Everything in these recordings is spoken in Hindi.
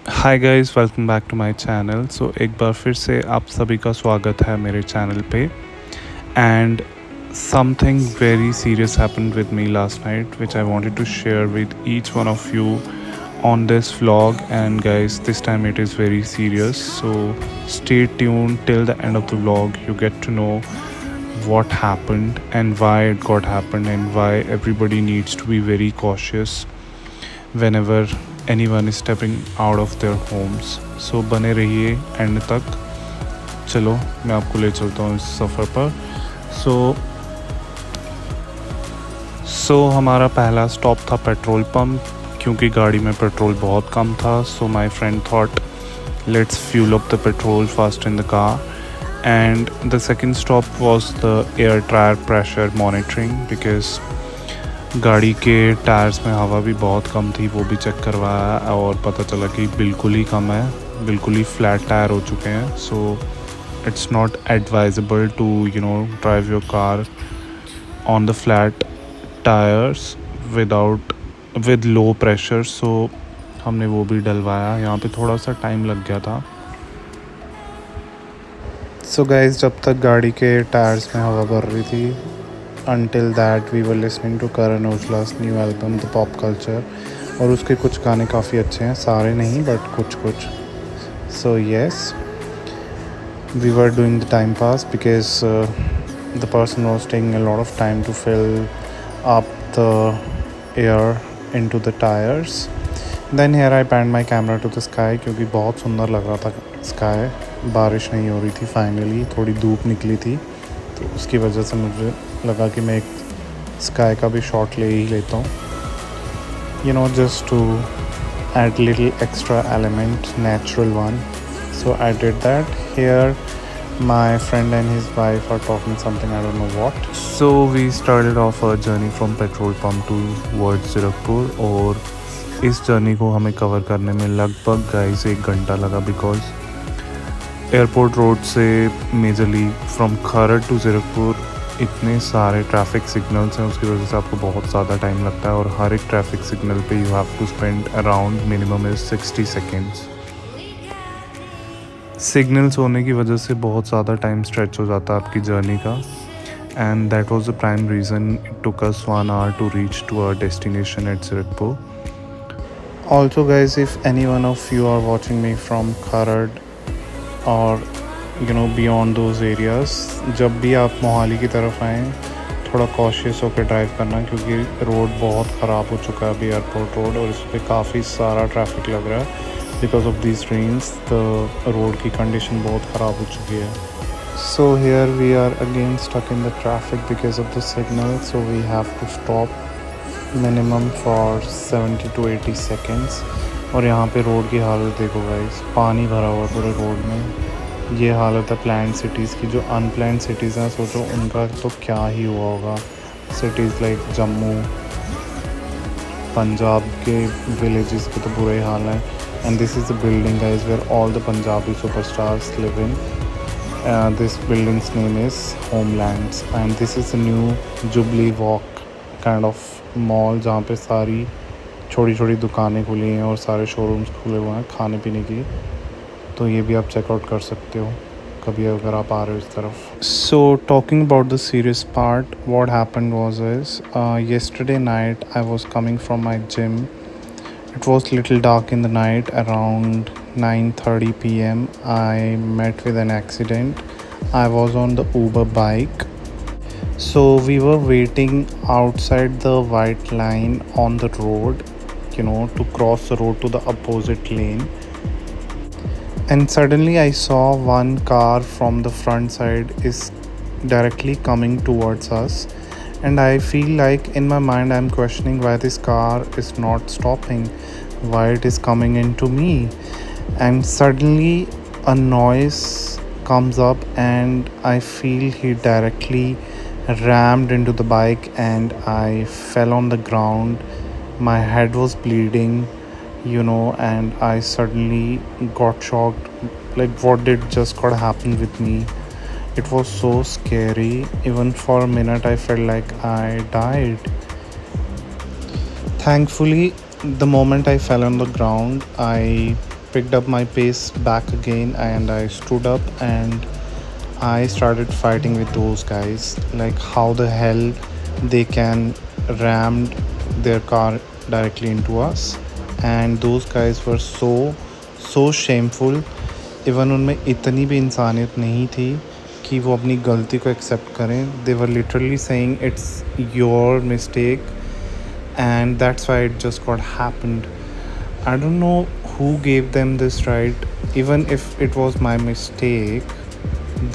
Hi guys, welcome back to my channel. एक बार फिर से आप सभी का स्वागत है मेरे चैनल पे। And something very serious happened with me last night which I wanted to share with each one of you on this vlog. And guys, this time it is very serious, so stay tuned till the end of the vlog. You get to know what happened and why it got happened and why everybody needs to be very cautious whenever anyone is stepping out of their homes. So बने रहिए एंड तक। चलो मैं आपको ले चलता हूँ इस सफ़र पर। सो हमारा पहला स्टॉप था पेट्रोल पंप, क्योंकि गाड़ी में पेट्रोल बहुत कम था। So my friend thought let's fuel up the petrol fast in the car. And the second stop was the air tyre pressure monitoring, because गाड़ी के टायर्स में हवा भी बहुत कम थी, वो भी चेक करवाया और पता चला कि बिल्कुल ही कम है, बिल्कुल ही फ्लैट टायर हो चुके हैं। So it's not advisable to drive your car on the flat tyres with low pressure. So हमने वो भी डलवाया। यहाँ पे थोड़ा सा टाइम लग गया था। सो गाइस, जब तक गाड़ी के टायर्स में हवा भर रही थी, until that we were listening to Karan Aujla's new album The Pop Culture, और उसके कुछ गाने काफ़ी अच्छे हैं, सारे नहीं बट कुछ। So yes, we were doing the time pass because the person was taking a lot of time to fill up the air into the tires. Then here I panned my camera to the sky, क्योंकि बहुत सुंदर लग रहा था स्काई। बारिश नहीं हो रही थी, फाइनली थोड़ी धूप निकली थी, तो उसकी वजह से मुझे लगा कि मैं एक स्काई का भी शॉट ले ही लेता हूँ, just to add little extra element, natural one. So I did that. Here my friend and his wife are talking something, I don't know what. So we started off our journey from petrol pump towards Zirakpur, और इस जर्नी को हमें कवर करने में लगभग गाइस 1 घंटा लगा, बिकॉज एयरपोर्ट रोड से majorly from Kharar to Zirakpur इतने सारे ट्रैफिक सिग्नल्स हैं, उसकी वजह से आपको बहुत ज़्यादा टाइम लगता है। और हर एक ट्रैफिक सिग्नल पे you have to spend around minimum is 60 seconds. Signals होने की वजह से बहुत ज़्यादा टाइम स्ट्रेच हो जाता है आपकी जर्नी का। And that was the prime reason it took us 1 hour to reach to our destination at Zirakpur. Also guys, if any one of you are watching me from Kharar और बियॉन्ड दोज एरियाज़, जब भी आप मोहाली की तरफ आएँ थोड़ा कॉशियस होकर ड्राइव करना, क्योंकि रोड बहुत ख़राब हो चुका है अभी, एयरपोर्ट रोड, और इस पर काफ़ी सारा ट्रैफिक लग रहा है because of these rains. The road की कंडीशन बहुत ख़राब हो चुकी है। So here we are again stuck in the traffic because of the signal, so we have to stop minimum for 70 to 80 seconds। और यहाँ पे रोड की हालत देखो गाइस, पानी भरा हुआ पूरे रोड में। ये हालत है प्लान्ड सिटीज़ की। जो अनप्लान्ड सिटीज़ हैं, सोचो उनका तो क्या ही हुआ होगा। सिटीज़ लाइक जम्मू, पंजाब के विलेजेस के तो बुरे हाल हैं। And this is the building guys where all the Punjabi superstars live in. This building's name is Homelands, and this is the new Jubilee Walk kind of mall, जहाँ पे सारी छोटी छोटी दुकानें खुली हैं और सारे शोरूम्स खुले हुए हैं खाने पीने की। तो ये भी आप चेकआउट कर सकते हो कभी अगर आप आ रहे हो इस तरफ। So talking about the serious part, what happened was is yesterday night I was coming from my gym. It was little dark in the night, around 9:30 p.m. I met with an accident. I was on the Uber bike. So we were waiting outside the white line on the road, to cross the road to the opposite lane. And suddenly I saw one car from the front side is directly coming towards us. And I feel like in my mind I'm questioning why this car is not stopping, why it is coming into me. And suddenly a noise comes up and I feel he directly rammed into the bike and I fell on the ground. My head was bleeding, and I suddenly got shocked, like what did just got happen with me. It was so scary. Even for a minute I felt like I died. Thankfully, the moment I fell on the ground, I picked up my pace back again and I stood up and I started fighting with those guys. Like, how the hell they can ram their car directly into us? And those guys were so shameful. Even उनमें इतनी भी इंसानियत नहीं थी कि वो अपनी गलती को एक्सेप्ट करें. They were literally saying it's your mistake and that's why it just got happened. I don't know who gave them this right. Even if it was my mistake,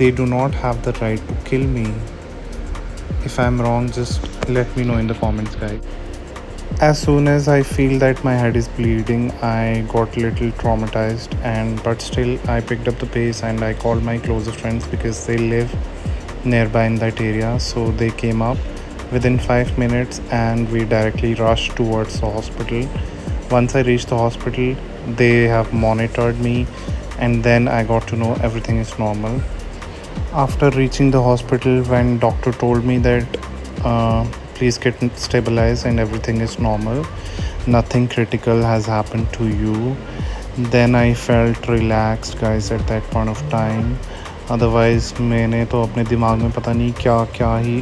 they do not have the right to kill me. If I'm wrong, just let me know in the comments, guys. As soon as I feel that my head is bleeding, I got a little traumatized, but still I picked up the pace and I called my closest friends because they live nearby in that area. So they came up within 5 minutes and we directly rushed towards the hospital. Once I reached the hospital, they have monitored me and then I got to know everything is normal. After reaching the hospital, when doctor told me that please get stabilized and everything is normal, nothing critical has happened to you, then I felt relaxed, guys, at that point of time. Otherwise मैंने तो अपने दिमाग में पता नहीं क्या क्या ही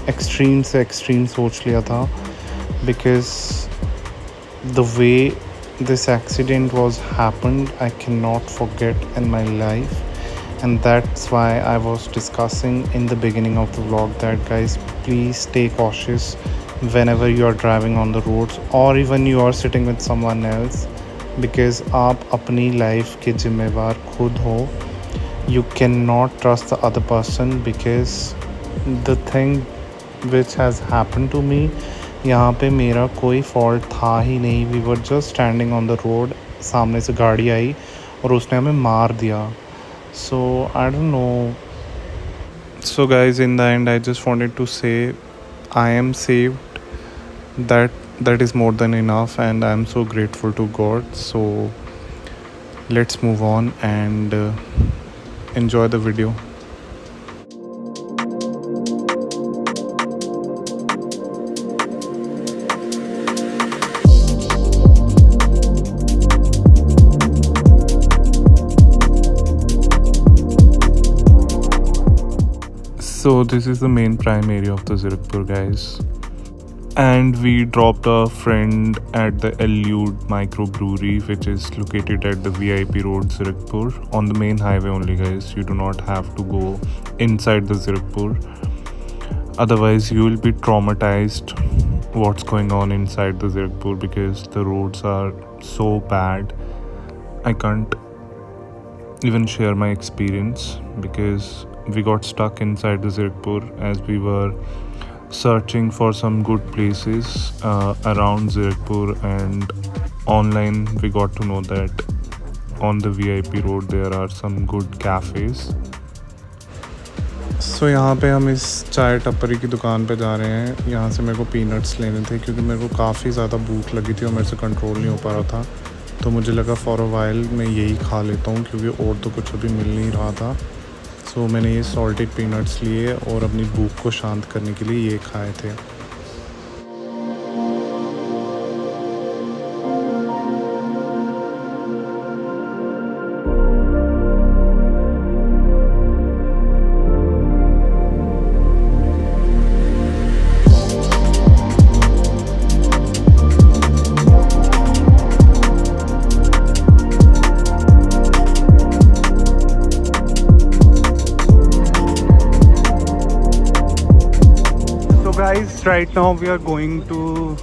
एक्सट्रीम से एक्सट्रीम सोच लिया था, because the way this accident was happened I cannot forget in my life. And that's why I was discussing in the beginning of the vlog that, guys, please stay cautious whenever you are driving on the roads or even you are sitting with someone else, because आप अपनी life के जिम्मेवार खुद हो. You cannot trust the other person, because the thing which has happened to me, यहाँ पे मेरा कोई fault था ही नहीं. We were just standing on the road, सामने से गाड़ी आई और उसने हमें मार दिया. So I don't know. So guys, in the end I just wanted to say I am saved. That is more than enough and I am so grateful to God. So let's move on and enjoy the video. So this is the main prime area of the Zirakpur, guys, and we dropped a friend at the Elude microbrewery, which is located at the VIP road, Zirakpur, on the main highway only, guys. You do not have to go inside the Zirakpur, otherwise you will be traumatized what's going on inside the Zirakpur, because the roads are so bad. I can't even share my experience, because we got stuck inside the Zirakpur as we were searching for some good places around Zirakpur, and online we got to know that on the VIP road there are some good cafes. So यहाँ पे हम इस चाय टपरी की दुकान पे जा रहे हैं. यहाँ से मेरे को पीनट्स लेने थे क्योंकि मेरे को काफ़ी ज़्यादा भूख लगी थी और मेरे से कंट्रोल नहीं हो पा रहा था. तो मुझे लगा फॉर अ वाइल मैं यही खा लेता हूँ क्योंकि और तो कुछ अभी मिल नहीं रहा था. सो मैंने ये सॉल्टेड पीनट्स लिए और अपनी भूख को शांत करने के लिए ये खाए थे. Guys, right now we are going to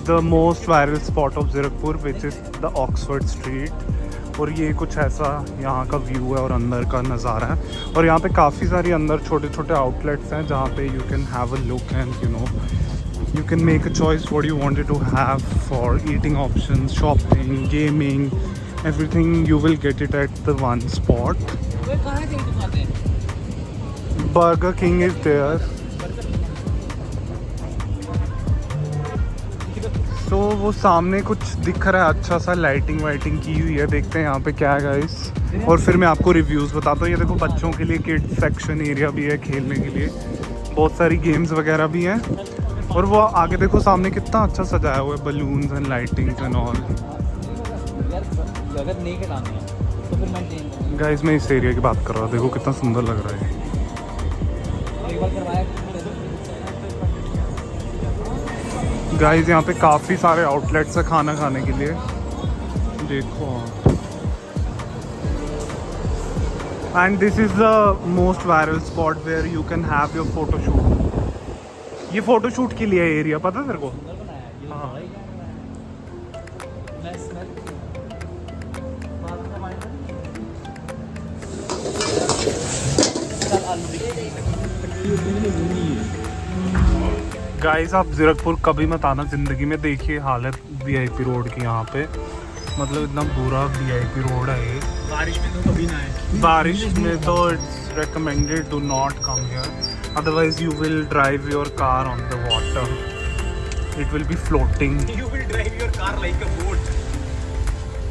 the most viral spot of Zirakpur, which is the Oxford Street. और ये कुछ ऐसा यहाँ का व्यू है और अंदर का नज़ारा है. और यहाँ पे काफ़ी सारी अंदर छोटे छोटे आउटलेट्स हैं जहाँ पे you can have a look and you can make a choice what you wanted to have for eating options, shopping, gaming, everything. You will get it at the one spot. Burger King is there. तो वो सामने कुछ दिख रहा है अच्छा सा, लाइटिंग वाइटिंग की हुई है. देखते हैं यहाँ पे क्या है गाइस, और फिर मैं आपको रिव्यूज़ बताता हूँ. ये देखो बच्चों के लिए किड्स सेक्शन एरिया भी है, खेलने के लिए बहुत सारी गेम्स वगैरह भी हैं. और वो आगे देखो सामने कितना अच्छा सजाया हुआ है, balloons and lightings and all. अगर नहीं कटाना तो फिर मैं चेंज करूँगा। गाइस मैं इस एरिया की बात कर रहा हूँ, देखो कितना सुंदर लग रहा है। एक बार करवाया गाइस यहाँ पे काफ़ी सारे आउटलेट्स है खाना खाने के लिए, देखो। And this is the most viral spot where you can have your photo shoot. ये फोटो शूट के लिए एरिया, पता है तेरे को? सुंदर बनाया है, ये हाँ। बड़ा ही क्या बनाया है। मैं स्मेल आलू गाइस आप ज़ीरकपुर कभी मत आना ज़िंदगी में, देखिए हालत वीआईपी रोड की यहाँ पे, मतलब इतना बुरा वीआईपी रोड है ये। बारिश में तो कभी ना है। बारिश में तो it's recommended do not come here, otherwise you will drive your car on the water, it will be floating. You will drive your car like a boat.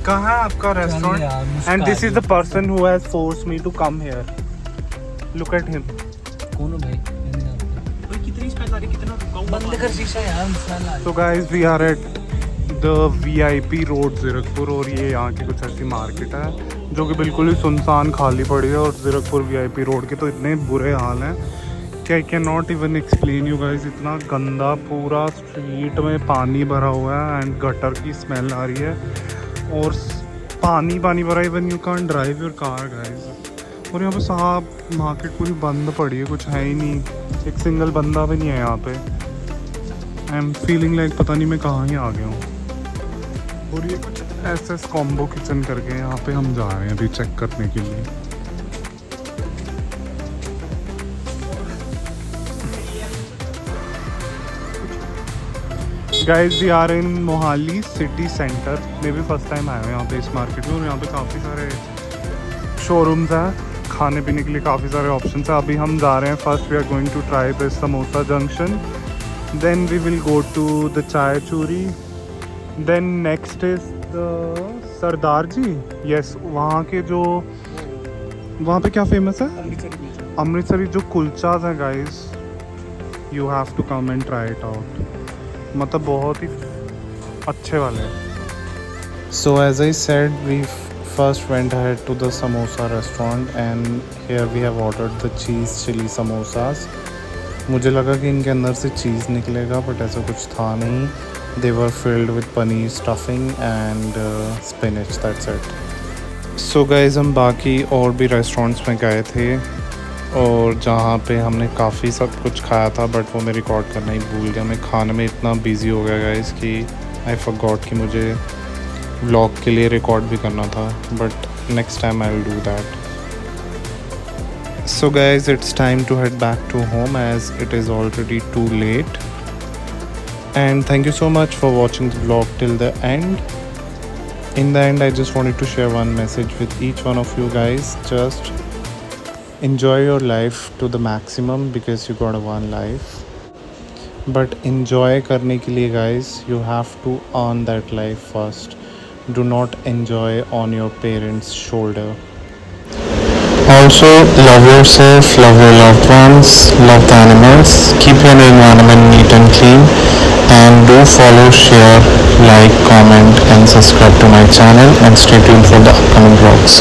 कहाँ है आपका यार, restaurant? And this is the person who has forced me to come here. Look at him. कौन हो भाई? कोई कितनी स्मेल आ रही, कितना रुका हुआ। बंद कर शीशा यार, स्मेल आ रही। So guys we are at the VIP road Zirakpur, और ये यहाँ की कुछ ऐसी मार्केट है जो कि बिल्कुल ही सुनसान खाली पड़ी है। और ज़ीरकपुर VIP रोड के तो इतने बुरे हाल हैं कि I can not even explain you guys. इतना गंदा, पूरा स्ट्रीट में पानी भरा हुआ है एंड गटर की स्मेल आ रही है, और पानी पानी भरा, even you can drive your car guys. और यहाँ पे साहब मार्केट पूरी बंद पड़ी है, कुछ है ही नहीं, एक सिंगल बंदा भी नहीं है यहाँ पे। आई एम फीलिंग लाइक पता नहीं मैं कहाँ ही आ गया हूँ। और ये कुछ SS कॉम्बो किचन करके यहाँ पे हम जा रहे हैं अभी चेक करने के लिए। Guys we are in Mohali city centre, maybe first time आए हैं यहाँ पे इस मार्केट में। और यहाँ पे काफ़ी सारे शोरूम्स हैं, खाने पीने के लिए काफ़ी सारे ऑप्शंस हैं। अभी हम जा रहे हैं, first we are going to try the samosa junction, then we will go to the chai churi, then next is the Sardar ji. Yes, वहाँ के जो, वहाँ पे क्या फेमस है? अमृतसरी जो कुलचाज हैं guys, you have to come and try it out, मतलब बहुत ही अच्छे वाले हैं। So as I said we first went ahead to the samosa restaurant and here we have ordered the cheese chili samosas. मुझे लगा कि इनके अंदर से चीज़ निकलेगा, बट ऐसा कुछ था नहीं। They were filled with paneer stuffing and spinach, that's it. So guys हम बाकी और भी रेस्टोरेंट्स में गए थे, और जहाँ पे हमने काफ़ी सब कुछ खाया था, बट वो मैं रिकॉर्ड करना ही भूल गया। मैं खाने में इतना बिजी हो गया गाइस कि आई फॉरगॉट कि मुझे व्लॉग के लिए रिकॉर्ड भी करना था, but next time I will do that. So guys it's time to head back to home as it is already too late, and thank you so much for watching the vlog till the end. In the end I just wanted to share one message with each one of you guys. Just enjoy your life to the maximum because you got one life, but enjoy करने के लिए guys you have to earn that life first. Do not enjoy on your parents' shoulder. Also, love yourself, love your loved ones, love the animals, keep your environment neat and clean, and do follow, share, like, comment and subscribe to my channel, and stay tuned for the upcoming vlogs.